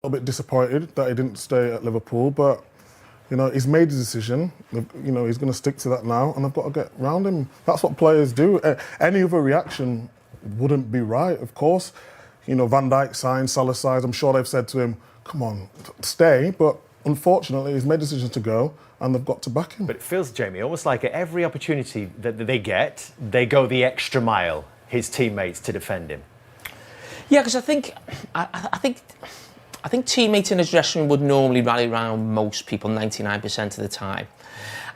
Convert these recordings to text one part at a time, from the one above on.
A bit disappointed that he didn't stay at Liverpool, but you know, he's made his decision. You know, he's going to stick to that now, and I've got to get round him. That's what players do. Any other reaction wouldn't be right, of course. You know, Van Dijk signed, Salah signed. I'm sure they've said to him, "Come on, stay." But unfortunately, he's made a decision to go, and they've got to back him. But it feels, Jamie, almost like at every opportunity that they get, they go the extra mile, his teammates, to defend him. Yeah, because I think teammates in a dressing room would normally rally around most people 99% of the time.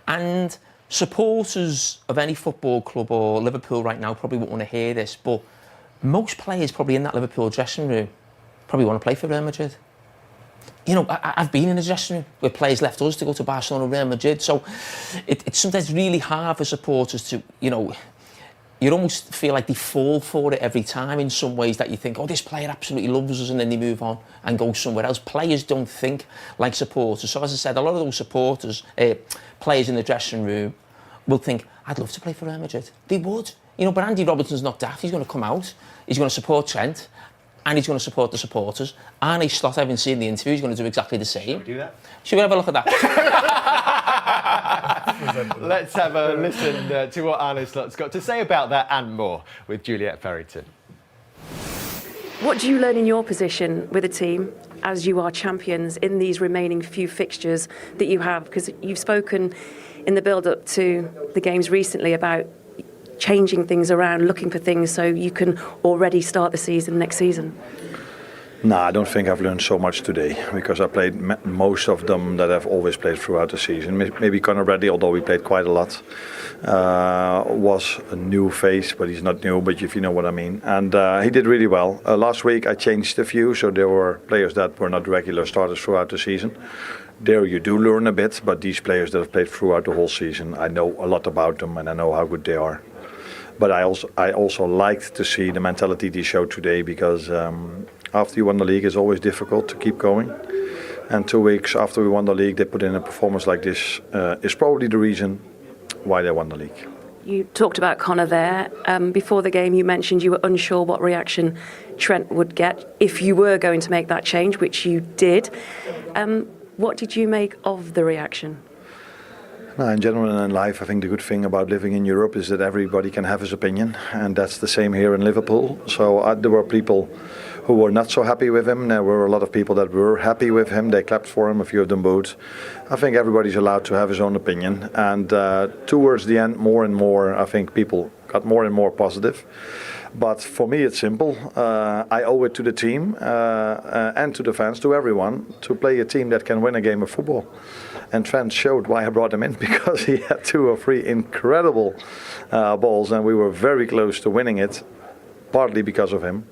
And supporters of any football club or Liverpool right now probably won't want to hear this, but most players probably in that Liverpool dressing room probably want to play for Real Madrid. You know, I've been in a dressing room where players left us to go to Barcelona or Real Madrid, so it's sometimes really hard for supporters to, you know, you almost feel like they fall for it every time in some ways, that you think, oh, this player absolutely loves us, and then they move on and go somewhere else. Players don't think like supporters. So as I said, a lot of those supporters, players in the dressing room will think, I'd love to play for Real Madrid. They would. You know, but Andy Robertson's not daft. He's going to come out, he's going to support Trent, and he's going to support the supporters. Arne Slot, I haven't seen the interview, he's going to do exactly the same. Should we do that? Should we have a look at that? Let's have a listen to what Arne Slot's got to say about that and more with Juliet Ferrington. What do you learn in your position with a team as you are champions in these remaining few fixtures that you have? Because you've spoken in the build-up to the games recently about changing things around, looking for things so you can already start the season next season. No, I don't think I've learned so much today, because I played most of them that I've always played throughout the season. Maybe Conor Bradley, although we played quite a lot, was a new face, but he's not new, but if you know what I mean. And he did really well. Last week I changed a few, so there were players that were not regular starters throughout the season. There you do learn a bit, but these players that have played throughout the whole season, I know a lot about them and I know how good they are. But I also liked to see the mentality they showed today, because after you won the league, it's always difficult to keep going. And 2 weeks after we won the league, they put in a performance like this. Is probably the reason why they won the league. You talked about Conor there. Before the game, you mentioned you were unsure what reaction Trent would get if you were going to make that change, which you did. What did you make of the reaction? No, in general in life, I think the good thing about living in Europe is that everybody can have his opinion, and that's the same here in Liverpool. So there were people who were not so happy with him. There were a lot of people that were happy with him. They clapped for him, a few of them booed. I think everybody's allowed to have his own opinion, and towards the end, more and more, I think people got more and more positive. But for me, it's simple. I owe it to the team and to the fans, to everyone, to play a team that can win a game of football. And Trent showed why I brought him in, because he had 2 or 3 incredible balls, and we were very close to winning it, partly because of him.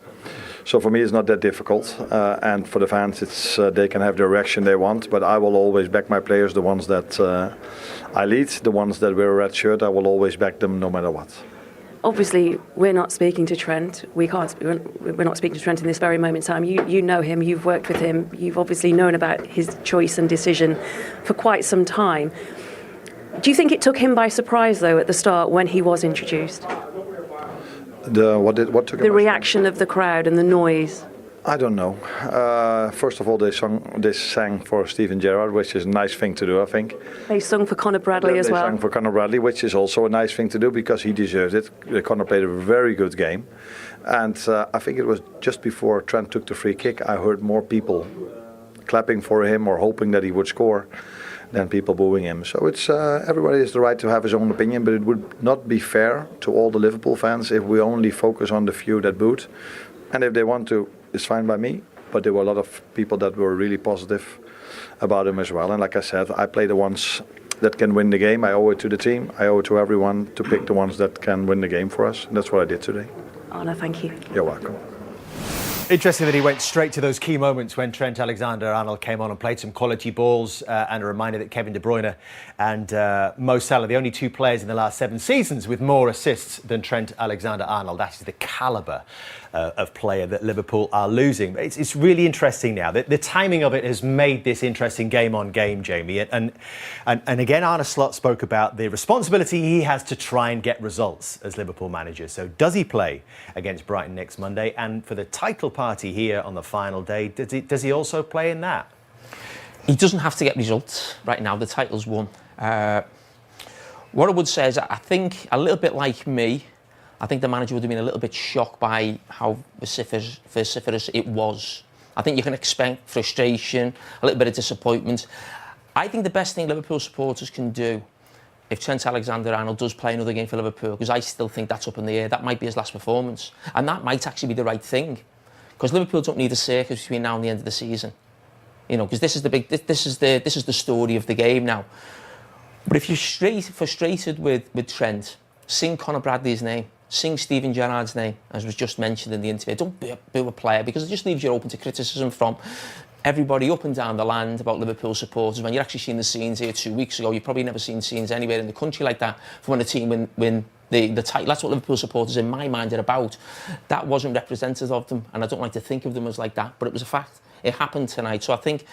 So for me, it's not that difficult, and for the fans, it's they can have the reaction they want. But I will always back my players, the ones that I lead, the ones that wear a red shirt. I will always back them, no matter what. Obviously, we're not speaking to Trent. We're not speaking to Trent in this very moment in time. You know him, you've worked with him, you've obviously known about his choice and decision for quite some time. Do you think it took him by surprise, though, at the start when he was introduced? What took the reaction of the crowd and the noise? I don't know. First of all, they sang for Steven Gerrard, which is a nice thing to do, I think. They sung for Conor Bradley as well. They sang for Conor Bradley, which is also a nice thing to do, because he deserves it. Conor played a very good game. And I think it was just before Trent took the free kick, I heard more people clapping for him or hoping that he would score than people booing him. So it's everybody has the right to have his own opinion, but it would not be fair to all the Liverpool fans if we only focus on the few that booed. And if they want to, it's fine by me, but there were a lot of people that were really positive about him as well. And like I said, I play the ones that can win the game. I owe it to the team. I owe it to everyone to pick the ones that can win the game for us. And that's what I did today. Arne, thank you. You're welcome. Interesting that he went straight to those key moments when Trent Alexander-Arnold came on and played some quality balls, and a reminder that Kevin De Bruyne and Mo Salah, the only 2 players in the last 7 seasons with more assists than Trent Alexander-Arnold. That is the calibre of player that Liverpool are losing. It's really interesting now. The timing of it has made this interesting game-on-game, Jamie. And again, Arne Slot spoke about the responsibility he has to try and get results as Liverpool manager. So does he play against Brighton next Monday? And for the title party here on the final day. Does he also play in that? He doesn't have to get results right now. The title's won. What I would say is, I think a little bit like me, I think the manager would have been a little bit shocked by how vociferous it was. I think you can expect frustration, a little bit of disappointment. I think the best thing Liverpool supporters can do, if Trent Alexander-Arnold does play another game for Liverpool, because I still think that's up in the air, that might be his last performance. And that might actually be the right thing. Because Liverpool don't need a circus between now and the end of the season. You know, because this is the story of the game now. But if you're frustrated with Trent, sing Conor Bradley's name, sing Steven Gerrard's name, as was just mentioned in the interview. Don't boo a player, because it just leaves you open to criticism from everybody up and down the land about Liverpool supporters. When you're actually seeing the scenes here 2 weeks ago, you've probably never seen scenes anywhere in the country like that from when a team win the title. That's what Liverpool supporters, in my mind, are about. That wasn't representative of them, and I don't like to think of them as like that, but it was a fact. It happened tonight. So I think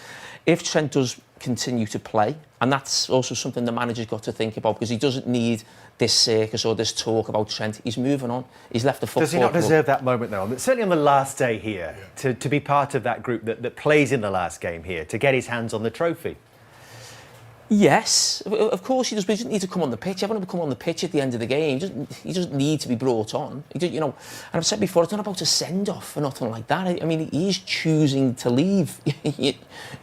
if Trent does continue to play, and that's also something the manager's got to think about, because he doesn't need this circus or this talk about Trent. He's moving on. He's left the football Does he not club. deserve that moment, though? Certainly on the last day here, to be part of that group that plays in the last game here, to get his hands on the trophy? Yes, of course he does, but he doesn't need to come on the pitch. Everyone will come on the pitch at the end of the game. He doesn't need to be brought on. You know, and I've said before, it's not about a send-off or nothing like that. I mean, he's choosing to leave. You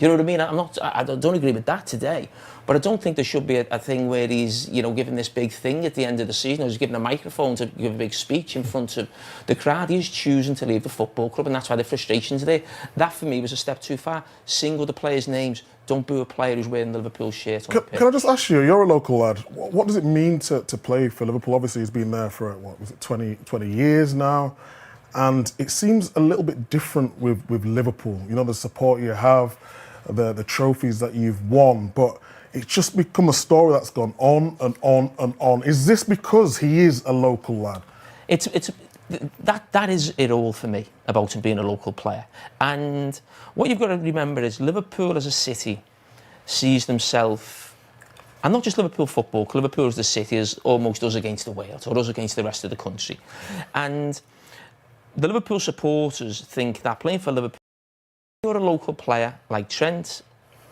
know what I mean? I don't agree with that today. But I don't think there should be a thing where he's, you know, giving this big thing at the end of the season, or he's giving a microphone to give a big speech in front of the crowd. He's choosing to leave the football club, and that's why the frustration's there. That, for me, was a step too far. Single the players' names. Don't boo a player who's wearing the Liverpool shirt on the pitch. Can I just ask you, you're a local lad, what does it mean to play for Liverpool? Obviously, he's been there for, 20 years now, and it seems a little bit different with Liverpool. You know, the support you have, the trophies that you've won, but it's just become a story that's gone on and on and on. Is this because he is a local lad? That is it all for me about him being a local player. And what you've got to remember is Liverpool as a city sees themselves, and not just Liverpool football, Liverpool as the city is almost us against the world, or us against the rest of the country. And the Liverpool supporters think that playing for Liverpool, you're a local player like Trent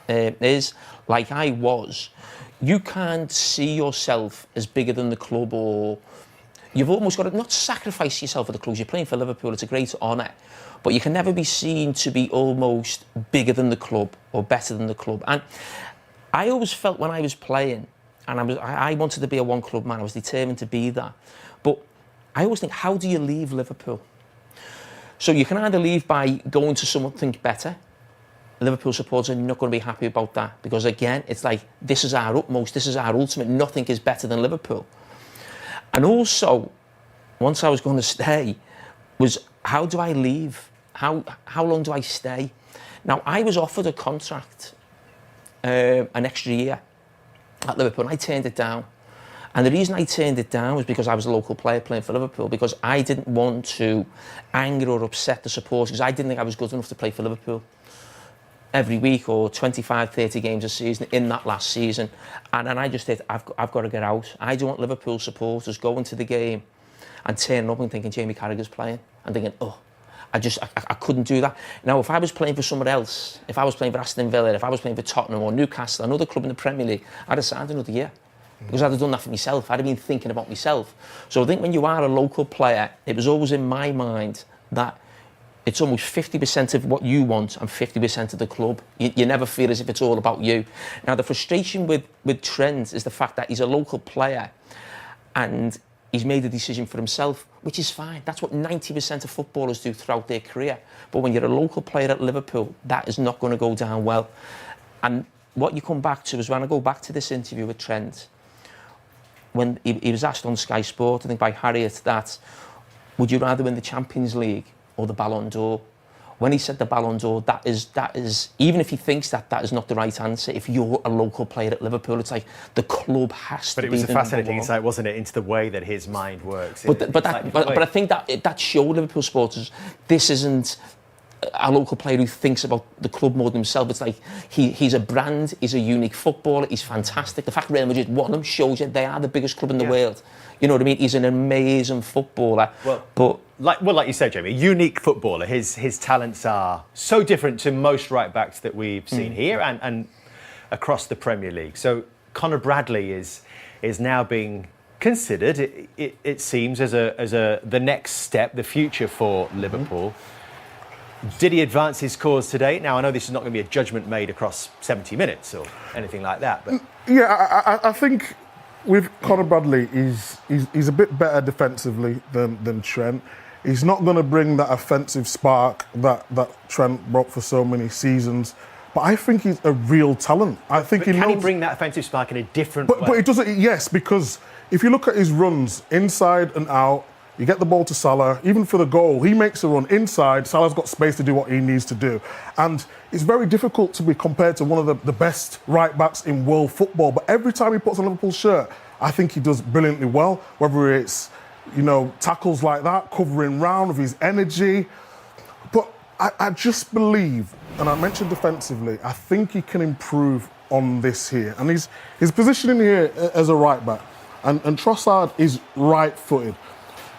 is, like I was, you can't see yourself as bigger than the club, or you've almost got to not sacrifice yourself for the club. You're playing for Liverpool, it's a great honour, but you can never be seen to be almost bigger than the club or better than the club. And I always felt when I was playing, and I wanted to be a one-club man, I was determined to be that, but I always think, how do you leave Liverpool? So you can either leave by going to something better. Liverpool supporters are not going to be happy about that, because again, it's like, this is our utmost, this is our ultimate, nothing is better than Liverpool. And also, once I was going to stay, was how do I leave? How long do I stay? Now, I was offered a contract, an extra year at Liverpool, and I turned it down. And the reason I turned it down was because I was a local player playing for Liverpool, because I didn't want to anger or upset the supporters, because I didn't think I was good enough to play for Liverpool every week, or 25, 30 games a season in that last season. And I just said, I've got to get out. I don't want Liverpool supporters going to the game and turning up and thinking Jamie Carragher's playing, and thinking, oh, I couldn't do that. Now, if I was playing for someone else, if I was playing for Aston Villa, if I was playing for Tottenham or Newcastle, another club in the Premier League, I'd have signed another year. Because I'd have done that for myself. I'd have been thinking about myself. So I think when you are a local player, it was always in my mind that it's almost 50% of what you want and 50% of the club. You never feel as if it's all about you. Now, the frustration with Trent is the fact that he's a local player and he's made a decision for himself, which is fine. That's what 90% of footballers do throughout their career. But when you're a local player at Liverpool, that is not going to go down well. And what you come back to is, when I go back to this interview with Trent, when he was asked on Sky Sport, I think by Harriet, that would you rather win the Champions League or the Ballon d'Or? When he said the Ballon d'Or, that is, even if he thinks that is not the right answer, if you're a local player at Liverpool, it's like the club has to be. But it was a fascinating insight, wasn't it, into the way that his mind works. But I think that showed Liverpool supporters, this isn't a local player who thinks about the club more than himself. It's like he's a brand, he's a unique footballer, he's fantastic. The fact Real Madrid won him shows you they are the biggest club in the world. You know what I mean? He's an amazing footballer. But like you said, Jamie, a unique footballer. His talents are so different to most right-backs that we've seen here and across the Premier League. So Conor Bradley is now being considered, it seems, as the next step, the future for Liverpool. Did he advance his cause today? Now, I know this is not going to be a judgment made across 70 minutes or anything like that, but yeah, I think with Conor Bradley, he's a bit better defensively than Trent. He's not going to bring that offensive spark that Trent brought for so many seasons. But I think he's a real talent. I think can he bring that offensive spark in a different way? But it doesn't. Yes, because if you look at his runs inside and out, you get the ball to Salah. Even for the goal, he makes a run inside. Salah's got space to do what he needs to do, and it's very difficult to be compared to one of the best right backs in world football. But every time he puts on a Liverpool shirt, I think he does brilliantly well. Whether it's tackles like that, covering round with his energy. But I just believe, and I mentioned defensively, I think he can improve on this here. And his positioning here as a right back, and Trossard is right-footed.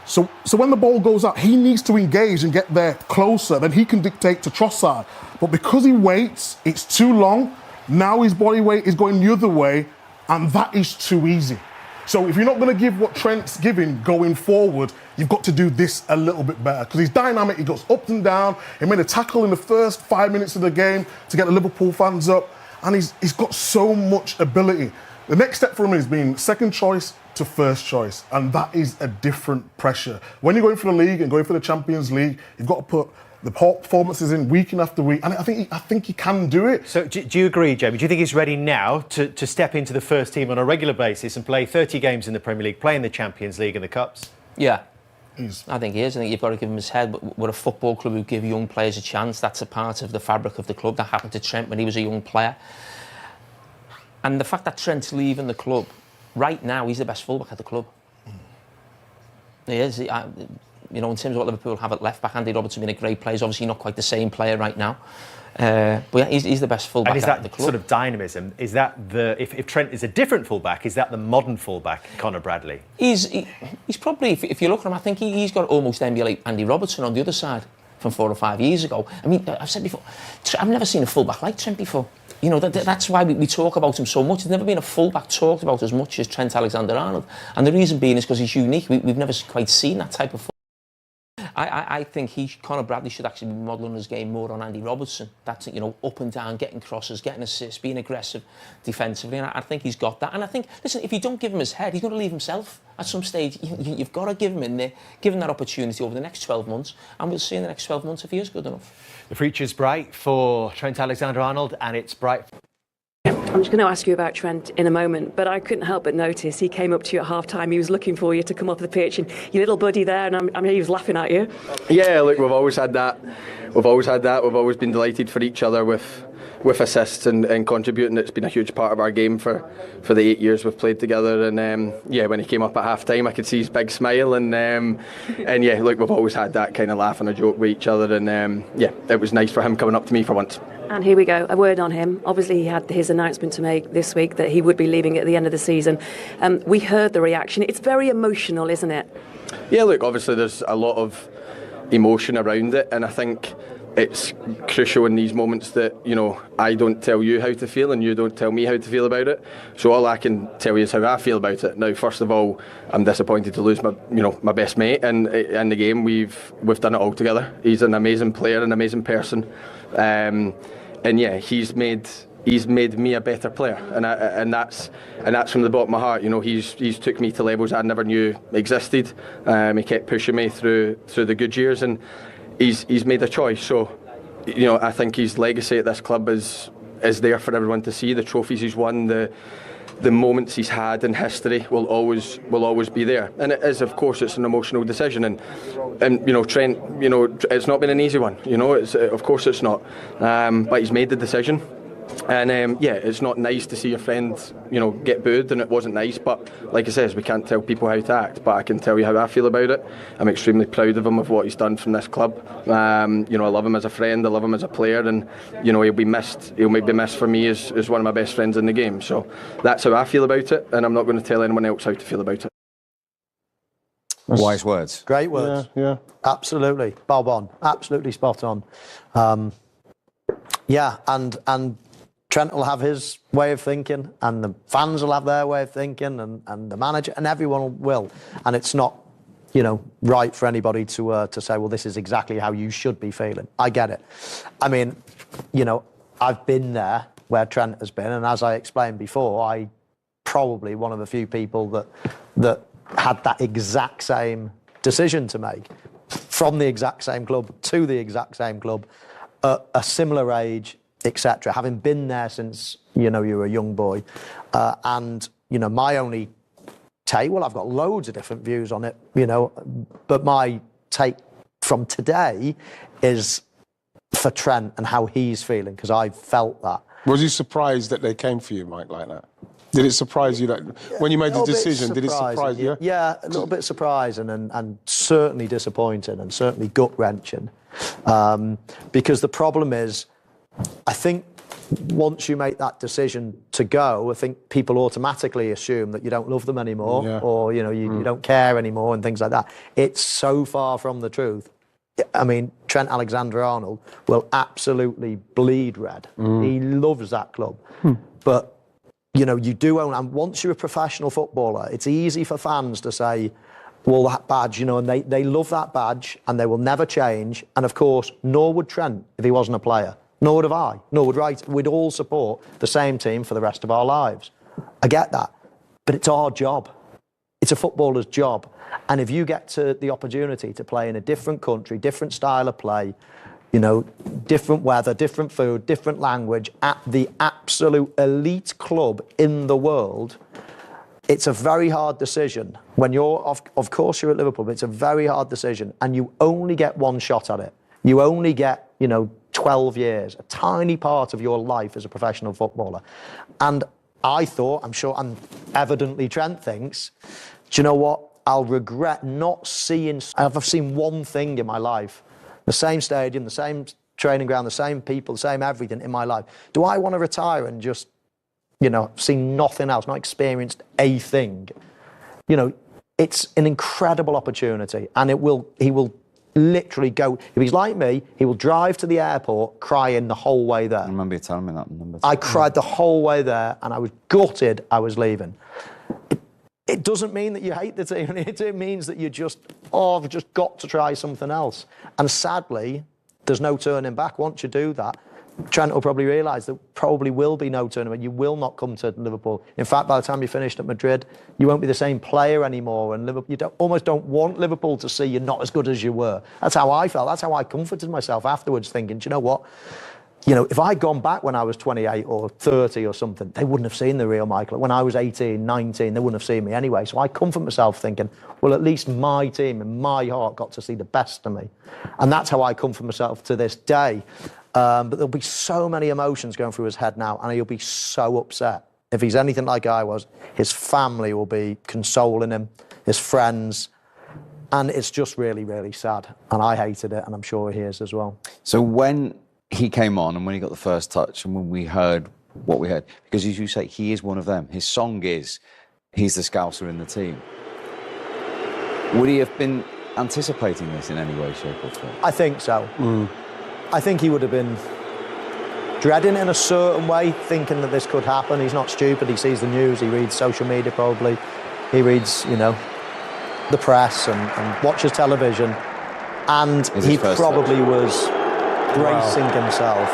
So when the ball goes out, he needs to engage and get there closer, then he can dictate to Trossard. But because he waits, it's too long. Now his body weight is going the other way, and that is too easy. So if you're not going to give what Trent's giving going forward, you've got to do this a little bit better. Because he's dynamic, he goes up and down. He made a tackle in the first 5 minutes of the game to get the Liverpool fans up. And he's got so much ability. The next step for him is being second choice to first choice. And that is a different pressure. When you're going for the league and going for the Champions League, you've got to put the performances in week in after week, and I think he can do it. So do you agree, Jamie? Do you think he's ready now to step into the first team on a regular basis and play 30 games in the Premier League, play in the Champions League and the Cups? Yeah, I think he is. I think you've got to give him his head. But we're a football club who give young players a chance. That's a part of the fabric of the club. That happened to Trent when he was a young player. And the fact that Trent's leaving the club, right now, he's the best fullback at the club. He is. In terms of what Liverpool have at left back, Andy Robertson being a great player. He's obviously not quite the same player right now. But yeah, he's the best fullback at the club. Sort of dynamism, is that if Trent is a different fullback, is that the modern fullback, Conor Bradley? He's probably, if you look at him, I think he's got almost emulate Andy Robertson on the other side from 4 or 5 years ago. I mean, I've said before, I've never seen a fullback like Trent before. That's why we talk about him so much. There's never been a fullback talked about as much as Trent Alexander-Arnold. And the reason being is because he's unique. We've never quite seen that type of fullback. I think Conor Bradley should actually be modelling his game more on Andy Robertson. That's up and down, getting crosses, getting assists, being aggressive defensively, and I think he's got that. And I think, listen, if you don't give him his head, he's going to leave himself at some stage. You've got to give him in there, give him that opportunity over the next 12 months, and we'll see in the next 12 months if he is good enough. The future's bright for Trent Alexander-Arnold, and it's bright. I'm just going to ask you about Trent in a moment, but I couldn't help but notice he came up to you at half-time. He was looking for you to come off the pitch, and your little buddy there, and I mean, he was laughing at you. Yeah, look, we've always had that. We've always been delighted for each other with assists and contributing. It's been a huge part of our game for the 8 years we've played together. And when he came up at half-time, I could see his big smile. And yeah, look, we've always had that kind of laugh and a joke with each other. And it was nice for him coming up to me for once. And here we go, a word on him. Obviously, he had his announcement to make this week that he would be leaving at the end of the season. We heard the reaction. It's very emotional, isn't it? Yeah, look, obviously there's a lot of emotion around it, and I think it's crucial in these moments that, I don't tell you how to feel and you don't tell me how to feel about it. So all I can tell you is how I feel about it. Now, first of all, I'm disappointed to lose my best mate, and in the game we've done it all together. He's an amazing player, an amazing person. And yeah, he's made me a better player, and that's from the bottom of my heart. He's took me to levels I never knew existed. He kept pushing me through the good years, and he's made a choice. So, I think his legacy at this club is there for everyone to see. The trophies he's won, the moments he's had in history will always be there. And it is, of course, it's an emotional decision. And Trent, it's not been an easy one. Of course it's not. But he's made the decision. And yeah, it's not nice to see your friend, you know, get booed, and it wasn't nice. But like I says, we can't tell people how to act. But I can tell you how I feel about it. I'm extremely proud of him, of what he's done from this club. You know, I love him as a friend, I love him as a player, and you know, he'll be missed. He'll be missed for me as one of my best friends in the game. So that's how I feel about it, and I'm not going to tell anyone else how to feel about it. Wise words. Great words. Yeah. Absolutely. Bob on. Absolutely spot on. Yeah, and Trent will have his way of thinking, and the fans will have their way of thinking, and the manager, and everyone will. And it's not, you know, right for anybody to say, well, this is exactly how you should be feeling. I get it. I mean, you know, I've been there where Trent has been, and as I explained before, I probably one of the few people that had that exact same decision to make, from the exact same club to the exact same club, at a similar age, etc. Having been there since, you know, you were a young boy. And, you know, my only take, well, I've got loads of different views on it, you know, but my take from today is for Trent and how he's feeling, because I felt that. Was you surprised that they came for you, Mike, like that? Did it surprise you that when you made the decision, did it surprise you? Yeah, a little bit surprising and certainly disappointing and certainly gut-wrenching. Because the problem is, I think once you make that decision to go, I think people automatically assume that you don't love them anymore, or you know you don't care anymore and things like that. It's so far from the truth. I mean, Trent Alexander-Arnold will absolutely bleed red. He loves that club, but you know you do own. And once you're a professional footballer, it's easy for fans to say, well, that badge, you know, and they love that badge and they will never change. And of course, nor would Trent if he wasn't a player. Nor would have I. Nor would Wright. We'd all support the same team for the rest of our lives. I get that. But it's our job. It's a footballer's job. And if you get to the opportunity to play in a different country, different style of play, you know, different weather, different food, different language, at the absolute elite club in the world, it's a very hard decision. When you're, of course you're at Liverpool, but it's a very hard decision. And you only get one shot at it. You only get, you know, 12 years, a tiny part of your life as a professional footballer. And I thought, I'm sure, and evidently Trent thinks, do you know what? I'll regret not seeing, I've seen one thing in my life, the same stadium, the same training ground, the same people, the same everything in my life. Do I want to retire and just, you know, see nothing else, not experienced a thing? You know, it's an incredible opportunity, and he will literally go, if he's like me, he will drive to the airport crying the whole way there. I remember you telling me that number. I cried the whole way there, and I was gutted I was leaving. It doesn't mean that you hate the team. It means that you just, I've just got to try something else. And sadly, there's no turning back. Once you do that, Trent will probably realise there probably will be no turning back. You will not come to Liverpool. In fact, by the time you finished at Madrid, you won't be the same player anymore. And Liverpool, you almost don't want Liverpool to see you're not as good as you were. That's how I felt. That's how I comforted myself afterwards, thinking, do you know what? You know, if I'd gone back when I was 28 or 30 or something, they wouldn't have seen the real Michael. When I was 18, 19, they wouldn't have seen me anyway. So I comfort myself thinking, well, at least my team and my heart got to see the best of me. And that's how I comfort myself to this day. But there'll be so many emotions going through his head now, and he'll be so upset. If he's anything like I was, his family will be consoling him, his friends, and it's just really, really sad. And I hated it, and I'm sure he is as well. So when he came on and when he got the first touch and when we heard what we heard, because as you say, he is one of them. His song is, he's the Scouser in the team. Would he have been anticipating this in any way, shape or form? I think so. I think he would have been dreading in a certain way, thinking that this could happen. He's not stupid. He sees the news. He reads social media probably. He reads, you know, the press and watches television. And he probably was bracing himself.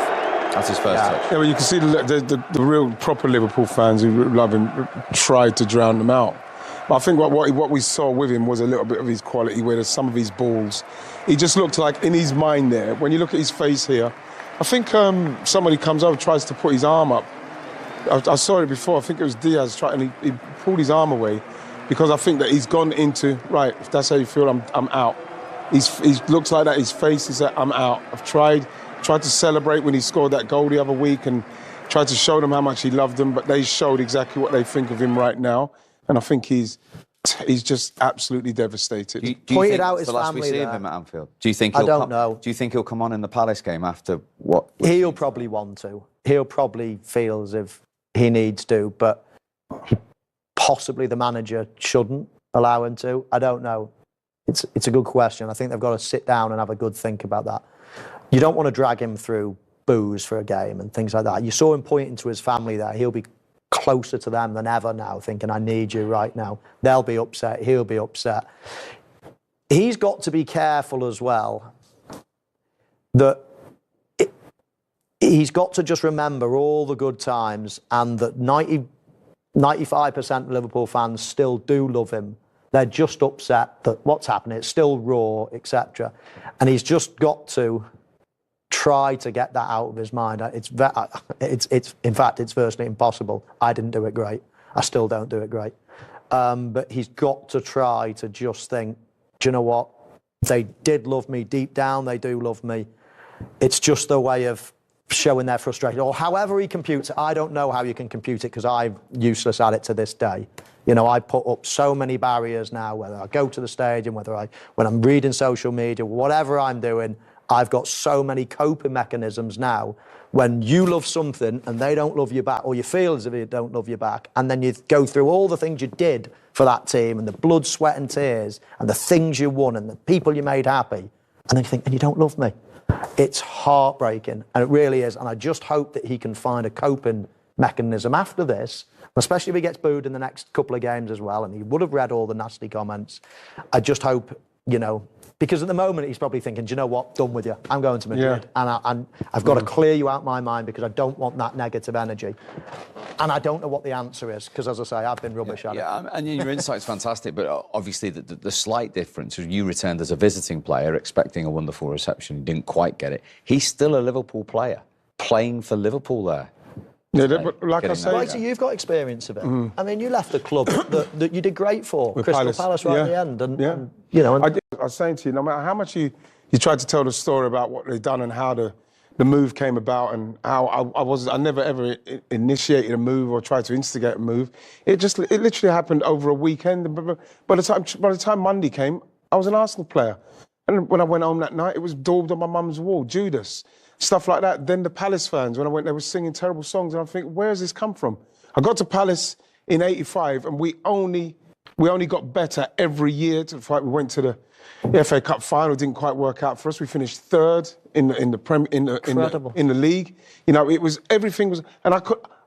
That's his first touch. Yeah, well, you can see the real proper Liverpool fans who love him tried to drown them out. But I think what we saw with him was a little bit of his quality, where there's some of his balls, he just looked like, in his mind there, when you look at his face here, I think somebody comes over, tries to put his arm up. I saw it before, I think it was Diaz, and he pulled his arm away, because I think that he's gone into, right, if that's how you feel, I'm out. He looks like that, his face is that, I'm out. I've tried to celebrate when he scored that goal the other week, and tried to show them how much he loved them, but they showed exactly what they think of him right now. And I think he's just absolutely devastated. Do you Pointed think out it's his the last we family see of there. him at Anfield? Do you think I don't know. Do you think he'll come on in the Palace game after what? He'll probably want to. He'll probably feel as if he needs to, but possibly the manager shouldn't allow him to. I don't know. It's a good question. I think they've got to sit down and have a good think about that. You don't want to drag him through booze for a game and things like that. You saw him pointing to his family there. He'll be closer to them than ever now, thinking, I need you right now. They'll be upset. He'll be upset. He's got to be careful as well that he's got to just remember all the good times and that 95% of Liverpool fans still do love him. They're just upset that what's happening, it's still raw, etc. And he's just got to try to get that out of his mind. In fact, it's virtually impossible. I didn't do it great. I still don't do it great. But he's got to try to just think, do you know what? They did love me deep down. They do love me. It's just a way of showing their frustration, or however he computes it. I don't know how you can compute it because I'm useless at it to this day. You know, I put up so many barriers now, whether I go to the stadium, when I'm reading social media, whatever I'm doing, I've got so many coping mechanisms now. When you love something and they don't love you back, or you feel as if they don't love you back, and then you go through all the things you did for that team and the blood, sweat and tears and the things you won and the people you made happy, and then you think, and you don't love me. It's heartbreaking, and it really is. And I just hope that he can find a coping mechanism after this, especially if he gets booed in the next couple of games as well, and he would have read all the nasty comments. I just hope, you know, because at the moment he's probably thinking, do you know what, done with you. I'm going to Madrid, and I've got to clear you out my mind because I don't want that negative energy. And I don't know what the answer is, because as I say, I've been rubbish at it. Yeah, and your insight's fantastic, but obviously the slight difference is you returned as a visiting player expecting a wonderful reception, you didn't quite get it. He's still a Liverpool player, playing for Liverpool there. Yeah, but like I say... Right, so you've got experience of it. I mean, you left the club that you did great for, With Crystal Palace right at the end. And you know, I was saying to you, no matter how much you tried to tell the story about what they'd done and how the move came about and how I never ever initiated a move or tried to instigate a move. It literally happened over a weekend. By the time Monday came, I was an Arsenal player. And when I went home that night, it was daubed on my mum's wall, Judas, stuff like that. Then the Palace fans, when I went, they were singing terrible songs, and I'm thinking, where has this come from? I got to Palace in '85, and we only got better every year to the fight. We went to the FA Cup final, didn't quite work out for us. We finished third in the league. You know, everything was, and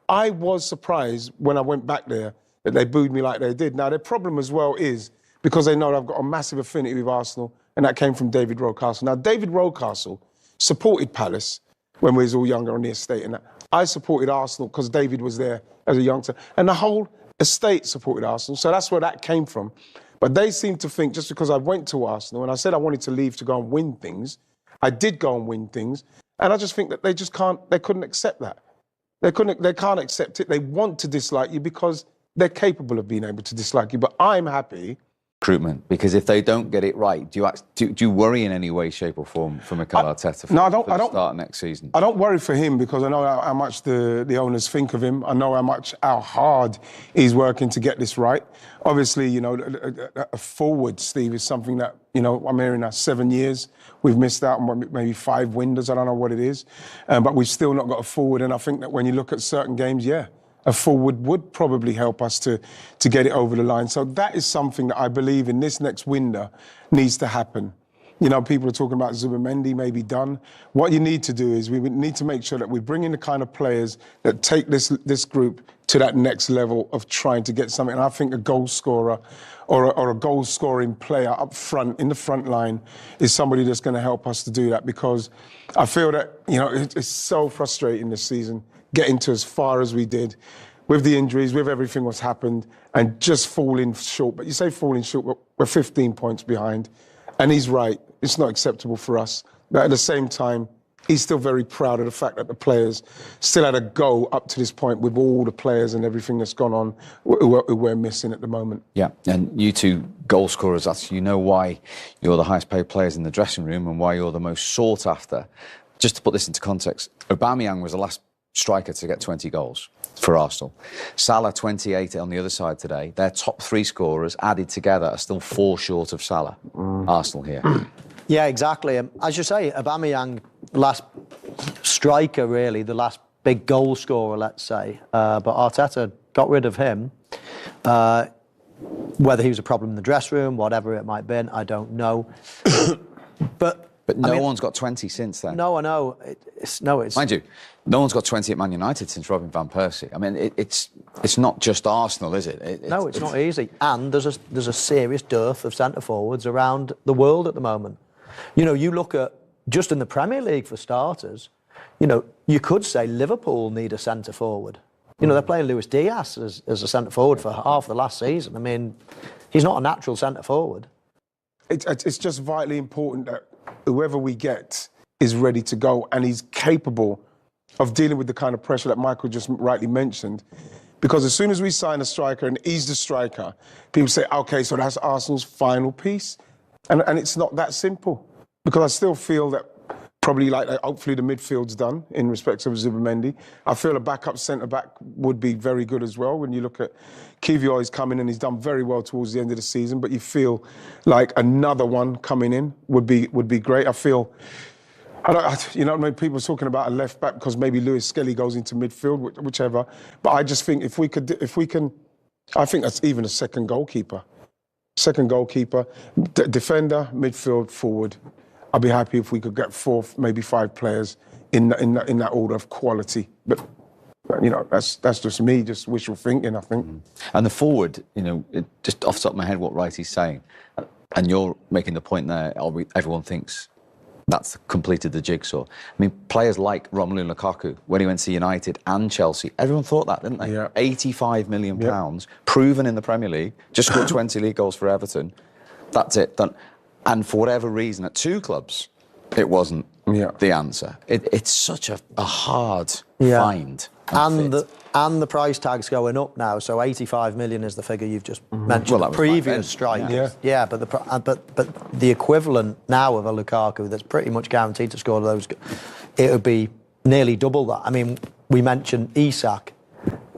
I was surprised when I went back there that they booed me like they did. Now their problem as well is because they know I've got a massive affinity with Arsenal, and that came from David Rocastle. Now David Rocastle supported Palace when we was all younger on the estate, and that. I supported Arsenal because David was there as a youngster, and the whole estate supported Arsenal. So that's where that came from. But they seem to think just because I went to Arsenal and I said I wanted to leave to go and win things, I did go and win things, and I just think that they couldn't accept that. They can't accept it. They want to dislike you because they're capable of being able to dislike you. But I'm happy. Recruitment, because if they don't get it right, do you worry in any way, shape or form for Mikel Arteta for the start next season? I don't worry for him because I know how much the owners think of him. I know how hard he's working to get this right. Obviously, you know, a forward, Steve, is something that, you know, I'm hearing now 7 years. We've missed out on maybe 5 windows. I don't know what it is. But we've still not got a forward. And I think that when you look at certain games, a forward would probably help us to get it over the line. So that is something that I believe in this next window needs to happen. You know, people are talking about Zubimendi maybe done. What you need to do is we need to make sure that we bring in the kind of players that take this group to that next level of trying to get something. And I think a goal scorer or a goal-scoring player up front, in the front line, is somebody that's going to help us to do that, because I feel that, you know, it's so frustrating this season, getting to as far as we did, with the injuries, with everything that's happened, and just falling short. But you say falling short, we're 15 points behind. And he's right, it's not acceptable for us. But at the same time, he's still very proud of the fact that the players still had a go up to this point with all the players and everything that's gone on who we're missing at the moment. Yeah, and you two goal scorers, you know why you're the highest paid players in the dressing room and why you're the most sought after. Just to put this into context, Aubameyang was the last striker to get 20 goals for Arsenal. Salah 28 on the other side today. Their top 3 scorers added together are still 4 short of Salah. Arsenal here. Yeah, exactly. As you say, Aubameyang, last striker really, the last big goal scorer, let's say. But Arteta got rid of him. Whether he was a problem in the dressing room, whatever it might have been, I don't know. But no one's got 20 since then. No, I know. It's Mind you, no one's got 20 at Man United since Robin van Persie. I mean, it's not just Arsenal, is it? No, it's not easy. And there's a serious dearth of centre forwards around the world at the moment. You know, you look at just in the Premier League for starters. You know, you could say Liverpool need a centre forward. You know, they're playing Luis Diaz as a centre forward for half the last season. I mean, he's not a natural centre forward. It's just vitally important that whoever we get is ready to go and he's capable of dealing with the kind of pressure that Michael just rightly mentioned. Because as soon as we sign a striker and he's the striker, people say, OK, so that's Arsenal's final piece. And it's not that simple. Because I still feel that probably hopefully the midfield's done in respect of Zubimendi. I feel a backup centre-back would be very good as well. When you look at Kiwior, he's coming in, he's done very well towards the end of the season, but you feel like another one coming in would be great. I feel, you know what I mean, people are talking about a left-back because maybe Lewis Skelly goes into midfield, whichever. But I just think if we can, I think that's even a second goalkeeper. Defender, midfield, forward. I'd be happy if we could get 4, maybe 5 players in that order of quality. But you know, that's just me, just wishful thinking, I think. And the forward, you know, just off the top of my head, what Wrighty's saying, and you're making the point there. Everyone thinks that's completed the jigsaw. I mean, players like Romelu Lukaku, when he went to United and Chelsea, everyone thought that, didn't they? Yeah. £85 million, proven in the Premier League, just scored 20 league goals for Everton. That's it, done. And for whatever reason, at 2 clubs, it wasn't the answer. It's such a hard find. And the price tag's going up now, so 85 million is the figure you've just mentioned. Well, the previous strike. Yeah, but the equivalent now of a Lukaku that's pretty much guaranteed to score those, it would be nearly double that. I mean, we mentioned Isak.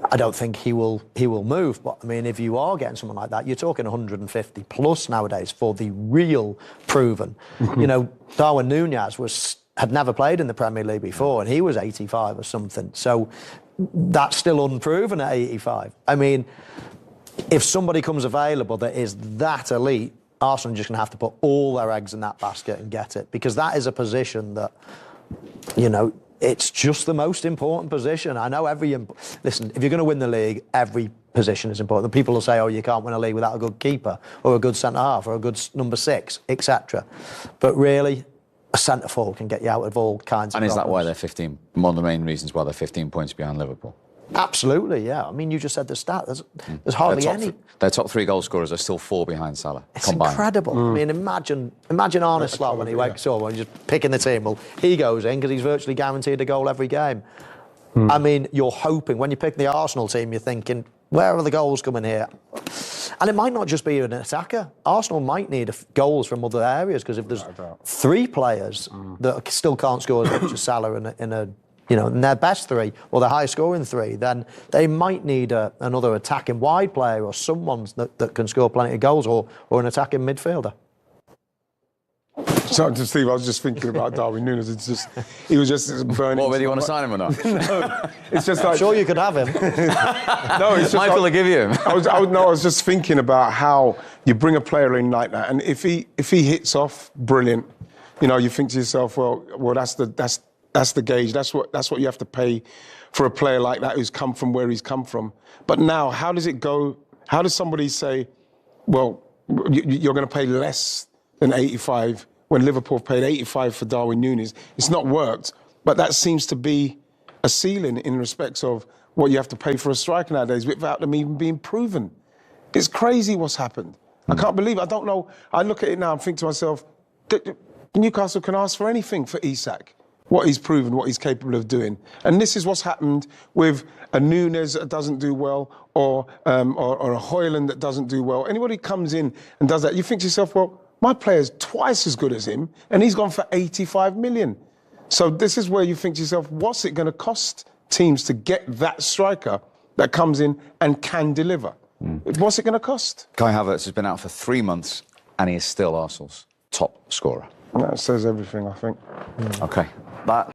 I don't think he will move, but I mean, if you are getting someone like that, you're talking 150 plus nowadays for the real proven. You know, Darwin Núñez had never played in the Premier League before, and he was 85 or something. So that's still unproven at 85. I mean, if somebody comes available that is that elite, Arsenal are just going to have to put all their eggs in that basket and get it, because that is a position that, you know, it's just the most important position. I know listen, if you're going to win the league, every position is important. People will say, oh, you can't win a league without a good keeper or a good centre-half or a good number 6, etc. But really, a centre-forward can get you out of all kinds of problems. And is that why they're 15? One of the main reasons why they're 15 points behind Liverpool? Absolutely, yeah. I mean, you just said the stat. There's hardly any. Their top 3 goal scorers are still 4 behind Salah. It's combined. Incredible. I mean, imagine Arne Slot when he wakes up and he's just picking the team. Well, he goes in because he's virtually guaranteed a goal every game. I mean, you're hoping, when you pick the Arsenal team, you're thinking, where are the goals coming here? And it might not just be an attacker. Arsenal might need goals from other areas, because if there's 3 players that still can't score as much as Salah in their best 3, or their highest scoring 3, then they might need another attacking wide player, or someone that can score plenty of goals, or an attacking midfielder. So, Steve, I was just thinking about Darwin Núñez. He was just burning. What, whether you want to sign him or not? No, it's just like. I'm sure you could have him. No, it's just Michael will give you him. I was just thinking about how you bring a player in like that, and if he hits off, brilliant. You know, you think to yourself, well, that's the gauge. That's what you have to pay for a player like that who's come from where he's come from. But now, how does it go? How does somebody say, well, you're going to pay less than 85 when Liverpool paid 85 for Darwin Núñez? It's not worked, but that seems to be a ceiling in respects of what you have to pay for a striker nowadays without them even being proven. It's crazy what's happened. I can't believe it. I don't know. I look at it now and think to myself, Newcastle can ask for anything for Isak. What he's proven, what he's capable of doing. And this is what's happened with a Núñez that doesn't do well, or a Højlund that doesn't do well. Anybody comes in and does that, you think to yourself, well, my player's twice as good as him, and he's gone for 85 million. So this is where you think to yourself, what's it going to cost teams to get that striker that comes in and can deliver. What's it going to cost? Kai Havertz has been out for 3 months and he is still Arsenal's top scorer. That says everything, I think. Okay. That